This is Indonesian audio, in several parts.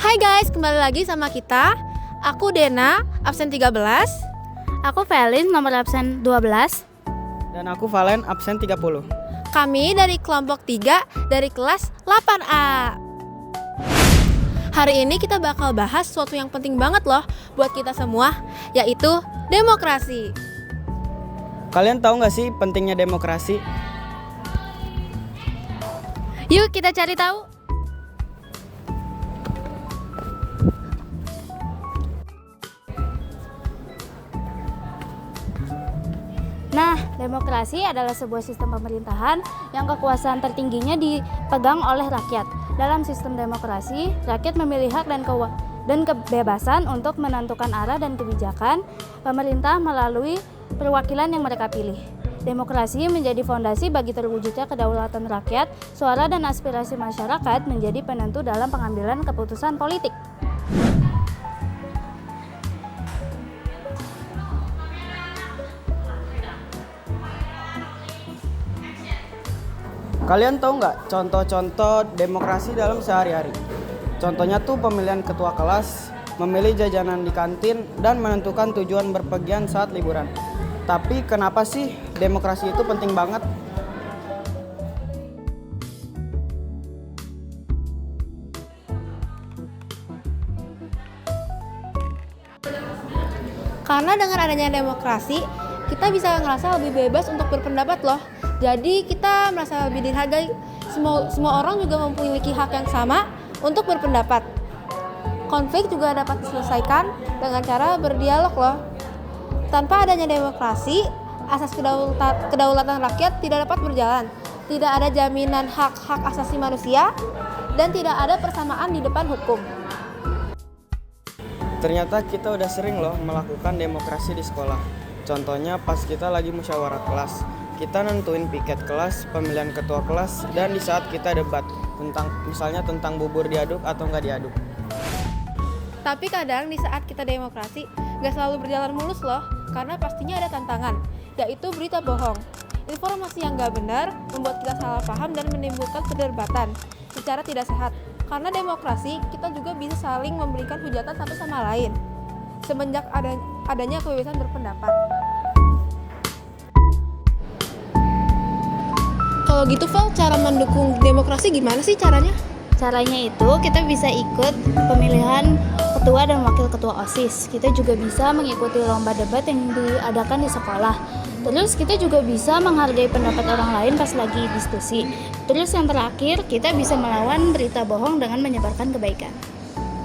Hai guys, kembali lagi sama kita. Aku Dena, absen 13. Aku Felin, nomor absen 12. Dan aku Valen, absen 30. Kami dari kelompok 3 dari kelas 8A. Hari ini kita bakal bahas sesuatu yang penting banget loh buat kita semua, yaitu demokrasi. Kalian tahu nggak sih pentingnya demokrasi? Yuk kita cari tahu. Nah, demokrasi adalah sebuah sistem pemerintahan yang kekuasaan tertingginya dipegang oleh rakyat. Dalam sistem demokrasi, rakyat memilih hak dan kebebasan untuk menentukan arah dan kebijakan pemerintah melalui perwakilan yang mereka pilih. Demokrasi menjadi fondasi bagi terwujudnya kedaulatan rakyat, suara dan aspirasi masyarakat menjadi penentu dalam pengambilan keputusan politik. Kalian tahu nggak contoh-contoh demokrasi dalam sehari-hari? Contohnya tuh pemilihan ketua kelas, memilih jajanan di kantin, dan menentukan tujuan berpergian saat liburan. Tapi kenapa sih demokrasi itu penting banget? Karena dengan adanya demokrasi, kita bisa ngerasa lebih bebas untuk berpendapat loh. Jadi kita merasa lebih dihargai. Semua orang juga memiliki hak yang sama untuk berpendapat. Konflik juga dapat diselesaikan dengan cara berdialog loh. Tanpa adanya demokrasi, asas kedaulatan rakyat tidak dapat berjalan. Tidak ada jaminan hak-hak asasi manusia dan tidak ada persamaan di depan hukum. Ternyata kita udah sering loh melakukan demokrasi di sekolah. Contohnya pas kita lagi musyawarah kelas. Kita nentuin piket kelas, pemilihan ketua kelas, dan di saat kita debat misalnya tentang bubur diaduk atau nggak diaduk. Tapi kadang di saat kita demokrasi nggak selalu berjalan mulus loh, karena pastinya ada tantangan, yaitu berita bohong. Informasi yang nggak benar membuat kita salah paham dan menimbulkan perdebatan secara tidak sehat. Karena demokrasi, kita juga bisa saling memberikan hujatan satu sama lain semenjak adanya kebebasan berpendapat. Kalau gitu Val, cara mendukung demokrasi gimana sih caranya? Caranya itu kita bisa ikut pemilihan ketua dan wakil ketua OSIS. Kita juga bisa mengikuti lomba debat yang diadakan di sekolah. Terus kita juga bisa menghargai pendapat orang lain pas lagi diskusi. Terus yang terakhir, kita bisa melawan berita bohong dengan menyebarkan kebaikan.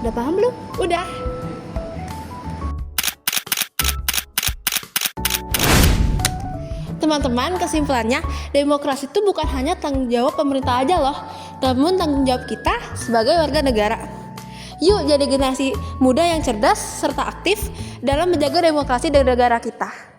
Udah paham belum? Udah. Teman-teman, kesimpulannya, demokrasi itu bukan hanya tanggung jawab pemerintah aja loh, namun tanggung jawab kita sebagai warga negara. Yuk jadi generasi muda yang cerdas serta aktif dalam menjaga demokrasi di negara kita.